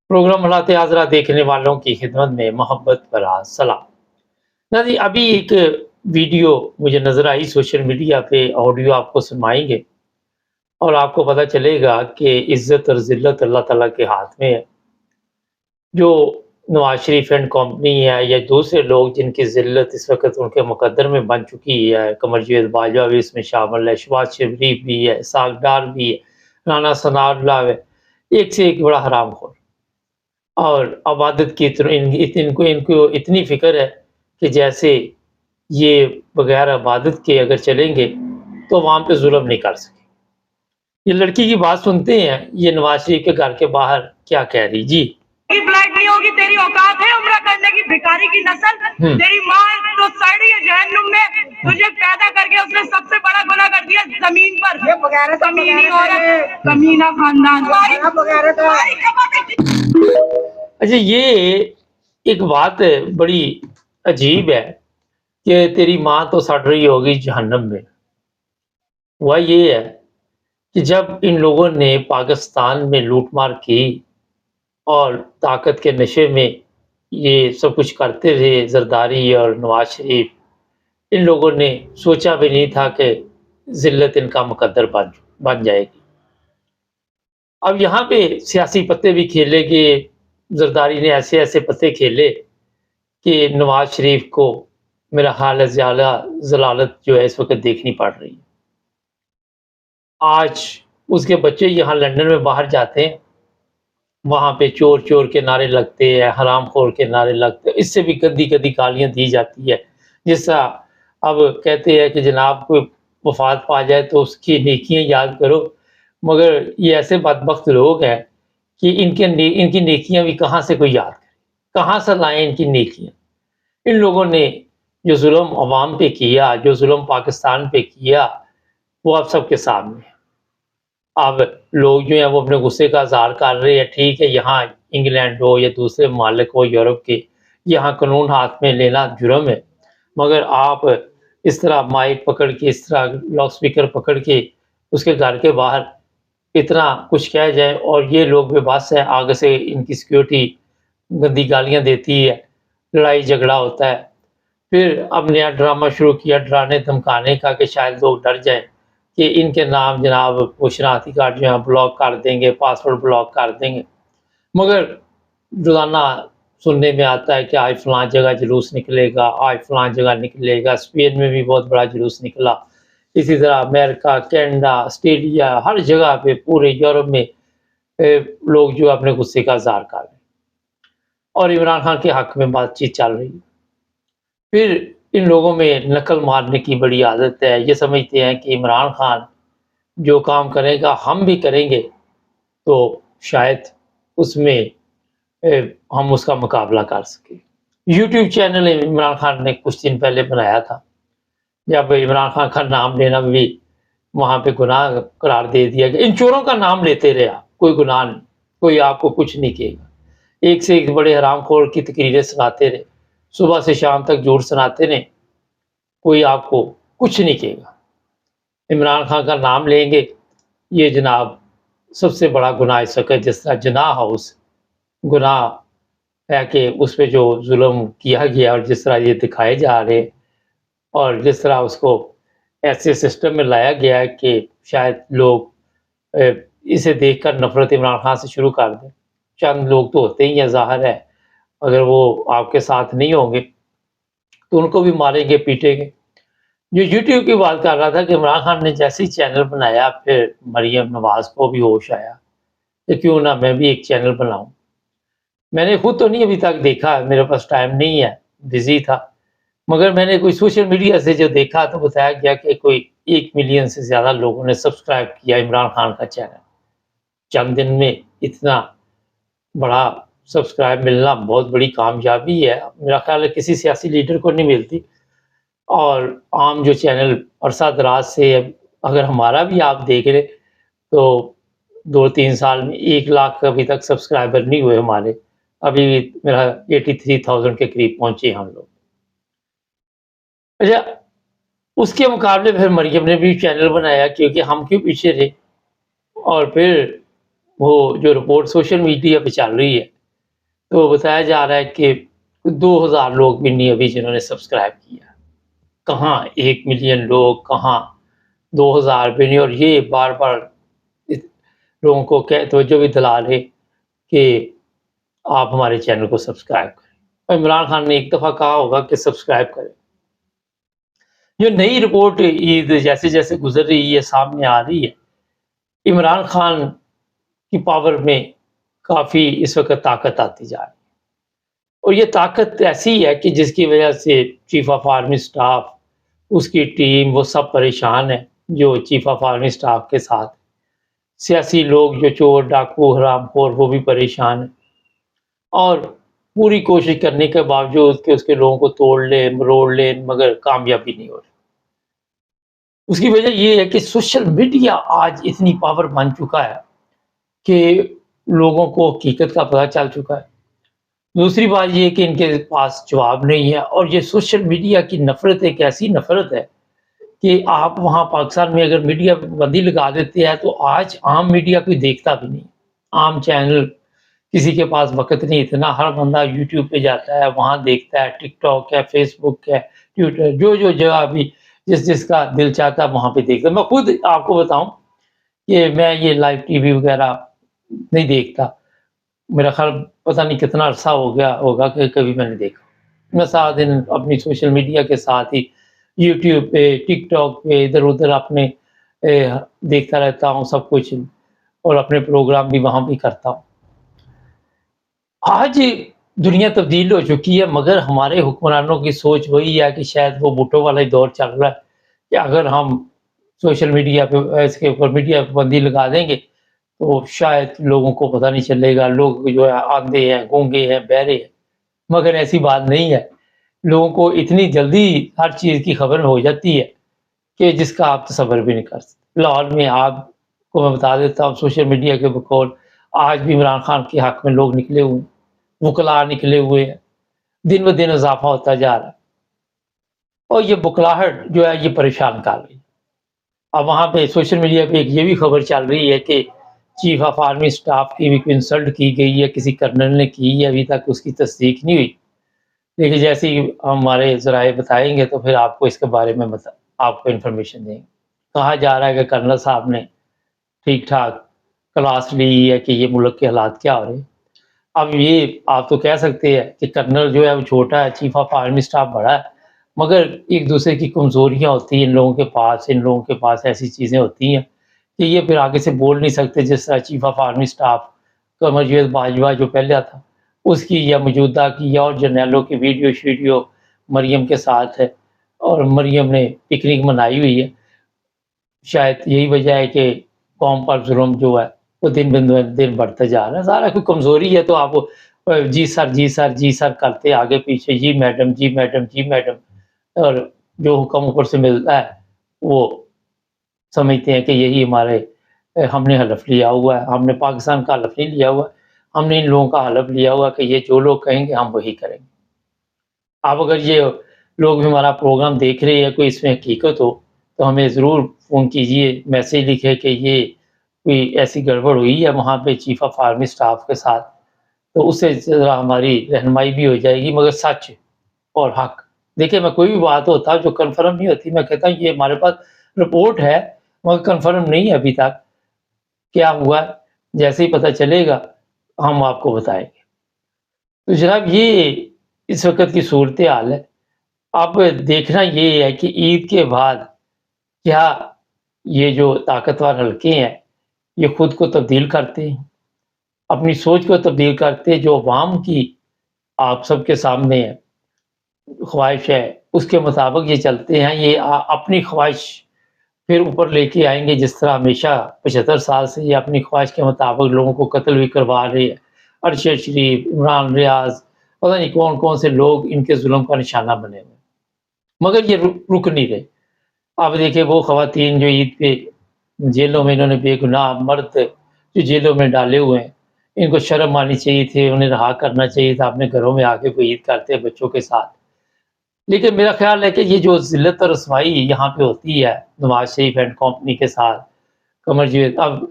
Programme मलाते Ajara देखने वालों की खिदमत में मोहब्बत भरा सलाम। नाज़रीन, अभी एक वीडियो मुझे नज़र आई सोशल मीडिया पे, ऑडियो आपको सुनवाएंगे और आपको पता चलेगा कि इज़्ज़त और ज़िल्लत अल्लाह ताला के हाथ में है। जो नवाज शरीफ एंड कंपनी है या दूसरे लोग जिनकी ज़िल्लत इस वक्त उनके मुकद्दर में बन चुकी है, कमरजावेद बाजवा भी इसमें शामिल है, शहबाज शरीफ भी है, इसहाक डार भी है, राना सनाउल्लाह है, एक से एक बड़ा हरामखोर। और अबादत की इनको इनको इतनी फ़िक्र है कि जैसे ये बगैर अबादत के अगर चलेंगे तो वहाँ पे जुल्म नहीं कर सके। ये लड़की की बात सुनते हैं, ये नवाज शरीफ के घर के बाहर क्या कह रही जी। फ्लाइट नहीं होगी, तेरी औकात है उम्रा करने की, भिखारी की नस्ल। तेरी माँ तो सड़ी है जहन्नुम में, तुझे पैदा करके उसने सबसे बड़ा गुनाह कर दिया जमीन पर। कमीनी औरत, कमीना खानदान। अच्छा, ये एक बात बड़ी अजीब है कि तेरी माँ तो सड़ रही होगी जहन्नम में। हुआ ये है कि जब इन लोगों ने पाकिस्तान में लूटमार की और ताकत के नशे में ये सब कुछ करते रहे, जरदारी और नवाज शरीफ, इन लोगों ने सोचा भी नहीं था कि ज़िल्लत इनका मुकद्दर बन जाएगी। अब यहाँ पे सियासी पत्ते भी खेले कि जरदारी ने ऐसे ऐसे पत्ते खेले कि नवाज शरीफ को मेरा हाल ज़लालत जो है इस वक्त देखनी पड़ रही है। आज उसके बच्चे यहाँ लंदन में बाहर जाते हैं, वहाँ पे चोर चोर के नारे लगते हैं, हरामखोर के नारे लगते हैं, इससे भी गंदी गंदी गालियाँ दी जाती है। जिसका अब कहते हैं कि जनाब कोई वफात पा जाए तो उसकी नेकियां याद करो, मगर ये ऐसे बदबख्त लोग हैं कि इनकी नेकियां भी कहाँ से कोई याद करे, कहाँ से लाएं इनकी नेकियां। इन लोगों ने जो जुल्म अवाम पे किया, जो जुल्म पाकिस्तान पे किया, वो अब सबके सामने है। अब लोग जो हैं वो अपने गुस्से का इज़हार कर रहे हैं। ठीक है, यहाँ इंग्लैंड हो या दूसरे मालिक हो यूरोप के, यहाँ कानून हाथ में लेना जुर्म है, मगर आप इस तरह माइक पकड़ के, इस तरह लाउड स्पीकर पकड़ के उसके घर के बाहर इतना कुछ कह जाए और ये लोग बेबस है, आगे से इनकी सिक्योरिटी गंदी गालियाँ देती है, लड़ाई झगड़ा होता है। फिर अब नया ड्रामा शुरू किया डराने धमकाने का कि शायद लोग डर जाएं कि इनके नाम जनाब वो शनाख्ती कार्ड जो है ब्लॉक कर देंगे, पासवर्ड ब्लॉक कर देंगे। मगर रोज़ाना सुनने में आता है कि आज फ़लाँ जगह जुलूस निकलेगा, आज फ़लाँ जगह निकलेगा। स्पेन में भी बहुत बड़ा जुलूस निकला। इसी तरह अमेरिका, कनाडा, ऑस्ट्रेलिया, हर जगह पे पूरे यूरोप में लोग जो अपने गुस्से का इज़हार कर रहे हैं और इमरान खान के हक़ में बातचीत चल रही है। फिर इन लोगों में नकल मारने की बड़ी आदत है। ये समझते हैं कि इमरान खान जो काम करेगा हम भी करेंगे तो शायद उसमें हम उसका मुकाबला कर सकें। यूट्यूब चैनल इमरान खान ने कुछ दिन पहले बनाया था, जब इमरान खान का नाम लेना भी वहाँ पे गुनाह करार दे दिया गया। इन चोरों का नाम लेते रहे आप, कोई गुनाह नहीं, कोई आपको कुछ नहीं कहेगा। एक से एक बड़े हरामखोर की तकरीरें सुनाते रहे, सुबह से शाम तक झूठ सुनाते रहे, कोई आपको कुछ नहीं कहेगा। इमरान खान का नाम लेंगे, ये जनाब सबसे बड़ा गुनाह इस वक्त, जिस तरह जनाह हाउस गुनाह है कि उस पर जो जुल्म किया गया और जिस तरह ये दिखाए जा रहे और जिस तरह उसको ऐसे सिस्टम में लाया गया है कि शायद लोग इसे देखकर नफरत इमरान खान से शुरू कर दें। चंद लोग तो होते ही हैं, ज़ाहिर है, अगर वो आपके साथ नहीं होंगे तो उनको भी मारेंगे पीटेंगे। जो यूट्यूब की बात कर रहा था कि इमरान खान ने जैसे ही चैनल बनाया, फिर मरीम नवाज को भी होश आया कि क्यों ना मैं भी एक चैनल बनाऊं। मैंने खुद तो नहीं अभी तक देखा, मेरे पास टाइम नहीं है, बिजी था, मगर मैंने कोई सोशल मीडिया से जो देखा तो बताया गया कि कोई 1 मिलियन से ज़्यादा लोगों ने सब्सक्राइब किया इमरान खान का चैनल। चंद दिन में इतना बड़ा सब्सक्राइब मिलना बहुत बड़ी कामयाबी है। मेरा ख्याल है किसी सियासी लीडर को नहीं मिलती। और आम जो चैनल अरसा दराज से, अगर हमारा भी आप देख लें तो 2-3 साल में 1 लाख अभी तक सब्सक्राइबर नहीं हुए हमारे। अभी मेरा 83,000 के करीब पहुंचे हम लोग। अच्छा, उसके मुकाबले फिर मरियम ने भी चैनल बनाया, क्योंकि हम क्यों पीछे रहे। और फिर वो जो रिपोर्ट सोशल मीडिया पे चल रही है تو بتایا جا رہا ہے کہ 2000 لوگ بھی نہیں ابھی جنہوں نے سبسکرائب کیا، کہاں 1 ملین لوگ، کہاں 2000 بھی نہیں، اور یہ بار بار لوگوں کو توجہ بھی دلا رہے کہ آپ ہمارے چینل کو سبسکرائب کریں، اور عمران خان نے ایک دفعہ کہا ہوگا کہ سبسکرائب کریں۔ جو نئی رپورٹ عید جیسے جیسے گزر رہی ہے سامنے آ رہی ہے، عمران خان کی پاور میں کافی اس وقت طاقت آتی جا رہی ہے، اور یہ طاقت ایسی ہے کہ جس کی وجہ سے چیف آف آرمی سٹاف، اس کی ٹیم، وہ سب پریشان ہیں جو چیف آف آرمی سٹاف کے ساتھ، سیاسی لوگ جو چور ڈاکو حرام خور وہ بھی پریشان ہیں، اور پوری کوشش کرنے کے باوجود کہ اس کے لوگوں کو توڑ لیں مروڑ لیں مگر کامیابی نہیں ہو رہی۔ اس کی وجہ یہ ہے کہ سوشل میڈیا آج اتنی پاور بن چکا ہے کہ لوگوں کو حقیقت کا پتہ چل چکا ہے۔ دوسری بات یہ ہے کہ ان کے پاس جواب نہیں ہے، اور یہ سوشل میڈیا کی نفرت ایک ایسی نفرت ہے کہ آپ وہاں پاکستان میں اگر میڈیا بندی لگا دیتے ہیں تو آج عام میڈیا کوئی دیکھتا بھی نہیں، عام چینل کسی کے پاس وقت نہیں اتنا، ہر بندہ یوٹیوب پہ جاتا ہے وہاں دیکھتا ہے، ٹک ٹاک ہے، فیس بک ہے، ٹویٹر، جو جگہ بھی جس کا دل چاہتا ہے وہاں پہ دیکھتا ہے۔ میں خود آپ کو بتاؤں کہ میں یہ لائیو ٹی وی وغیرہ نہیں دیکھتا، میرا خیال پتہ نہیں کتنا عرصہ ہو گیا ہوگا کہ کبھی میں نے دیکھا۔ میں سارا دن اپنی سوشل میڈیا کے ساتھ ہی یوٹیوب پہ ٹک ٹاک پہ ادھر ادھر اپنے دیکھتا رہتا ہوں سب کچھ، اور اپنے پروگرام بھی وہاں بھی کرتا ہوں۔ آج دنیا تبدیل ہو چکی ہے، مگر ہمارے حکمرانوں کی سوچ وہی ہے کہ شاید وہ بھٹو والا ہی دور چل رہا ہے کہ اگر ہم سوشل میڈیا پہ اس کے اوپر میڈیا پابندی لگا دیں گے تو شاید لوگوں کو پتہ نہیں چلے گا، لوگ جو ہے آندھے ہیں، گونگے ہیں، بہرے ہیں، مگر ایسی بات نہیں ہے۔ لوگوں کو اتنی جلدی ہر چیز کی خبر ہو جاتی ہے کہ جس کا آپ تصور بھی نہیں کر سکتے۔ لاہور میں آپ کو میں بتا دیتا ہوں، سوشل میڈیا کے بقول آج بھی عمران خان کے حق میں لوگ نکلے ہوئے ہیں، وکلا نکلے ہوئے ہیں، دن بہ دن اضافہ ہوتا جا رہا ہے، اور یہ بکلاہٹ جو ہے یہ پریشان کر رہی ہے۔ اب وہاں پہ سوشل میڈیا پہ ایک یہ بھی خبر چل رہی ہے کہ چیف آف آرمی سٹاف کی بھی انسلٹ کی گئی ہے، کسی کرنل نے کی ہے، ابھی تک اس کی تصدیق نہیں ہوئی، لیکن جیسے ہی ہمارے ذرائع بتائیں گے تو پھر آپ کو اس کے بارے میں آپ کو انفارمیشن دیں گے۔ کہا جا رہا ہے کہ کرنل صاحب نے ٹھیک ٹھاک کلاس لی ہے کہ یہ ملک کے حالات کیا ہو رہے ہیں۔ اب یہ آپ تو کہہ سکتے ہیں کہ کرنل جو ہے وہ چھوٹا ہے، چیف آف آرمی سٹاف بڑا ہے، مگر ایک دوسرے کی کمزوریاں ہوتی ہیں ان لوگوں کے پاس ایسی چیزیں ہوتی ہیں کہ یہ پھر آگے سے بول نہیں سکتے، جس طرح chief of army staff Qamar Javed Bajwa جو پہلے تھا اس کی یا موجودہ کی یا اور جرنیلوں کی ویڈیو شیڈیو مریم کے ساتھ ہے، اور مریم نے پکنک منائی ہوئی ہے۔ شاید یہی وجہ ہے کہ قوم پر ظلم جو ہے وہ دن بڑھتا جا رہا ہے۔ سارا کوئی کمزوری ہے تو آپ جی سر جی سر جی سر کرتے آگے پیچھے، جی میڈم جی میڈم جی میڈم، اور جو حکم اوپر سے ملتا ہے وہ سمجھتے ہیں کہ یہی ہم نے حلف لیا ہوا ہے، ہم نے پاکستان کا حلف نہیں لیا ہوا، ہم نے ان لوگوں کا حلف لیا ہوا کہ یہ جو لوگ کہیں گے ہم وہی کریں گے۔ اب اگر یہ لوگ بھی ہمارا پروگرام دیکھ رہے ہیں، کوئی اس میں حقیقت ہو تو ہمیں ضرور فون کیجئے، میسیج لکھے کہ یہ کوئی ایسی گڑبڑ ہوئی ہے وہاں پہ چیف آف آرمی سٹاف کے ساتھ، تو اس سے ذرا ہماری رہنمائی بھی ہو جائے گی، مگر سچ اور حق۔ دیکھیں میں کوئی بھی بات ہوتا جو کنفرم نہیں ہوتی میں کہتا ہوں یہ ہمارے پاس رپورٹ ہے مگر کنفرم نہیں ہے ابھی تک کیا ہوا ہے، جیسے ہی پتہ چلے گا ہم آپ کو بتائیں گے۔ تو جناب یہ اس وقت کی صورتحال ہے۔ اب دیکھنا یہ ہے کہ عید کے بعد کیا یہ جو طاقتور حلقے ہیں یہ خود کو تبدیل کرتے ہیں، اپنی سوچ کو تبدیل کرتے جو عوام کی آپ سب کے سامنے ہے خواہش ہے اس کے مطابق یہ چلتے ہیں، یہ اپنی خواہش پھر اوپر لے کے آئیں گے، جس طرح ہمیشہ 75 سال سے یہ اپنی خواہش کے مطابق لوگوں کو قتل بھی کروا رہے ہیں۔ ارشد شریف، عمران ریاض، پتہ نہیں کون کون سے لوگ ان کے ظلم کا نشانہ بنے ہوئے، مگر یہ رک نہیں رہے۔ اب دیکھیں وہ خواتین جو عید پہ جیلوں میں، انہوں نے بے گناہ مرد جو جیلوں میں ڈالے ہوئے ہیں، ان کو شرم آنی چاہیے تھی، انہیں رہا کرنا چاہیے تھا، اپنے گھروں میں آ کے کوئی عید کرتے ہیں بچوں کے ساتھ۔ لیکن میرا خیال ہے کہ یہ جو ذلت اور رسوائی یہاں پہ ہوتی ہے نواز شریف اینڈ کمپنی کے ساتھ، قمر جاوید اب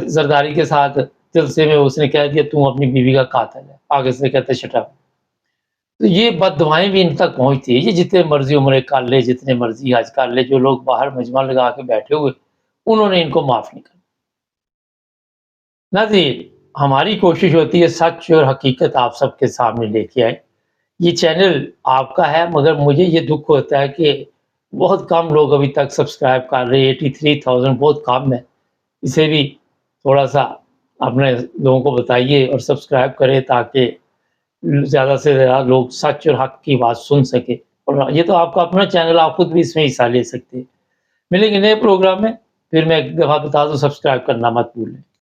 زرداری کے ساتھ جلسے میں اس نے کہہ دیا تم اپنی بیوی کا قاتل ہے، आगे से कहते शट अप। तो ये बददुआएं भी इन तक पहुंचती है, ये जितने मर्जी उम्र कर ले, जितने मर्जी हज कर ले, जो लोग बाहर मजमा लगा के बैठे हुए, उन्होंने इनको माफ नहीं करना। नाज़रीन, हमारी कोशिश होती है सच और हकीकत आप सबके सामने लेके आए। ये चैनल आपका है, मगर मुझे ये दुख होता है कि बहुत कम लोग अभी तक सब्सक्राइब कर रहे हैं। 83,000 बहुत कम है। इसे भी थोड़ा सा अपने लोगों को बताइए और सब्सक्राइब करें, ताकि ज़्यादा से ज़्यादा लोग सच और हक की बात सुन सके। और ये तो आपका अपना चैनल, आप खुद भी इसमें हिस्सा ले सकते हैं। मिलेंगे नए प्रोग्राम में, फिर मैं एक दफ़ा बता दूं, सब्सक्राइब करना मत भूलें।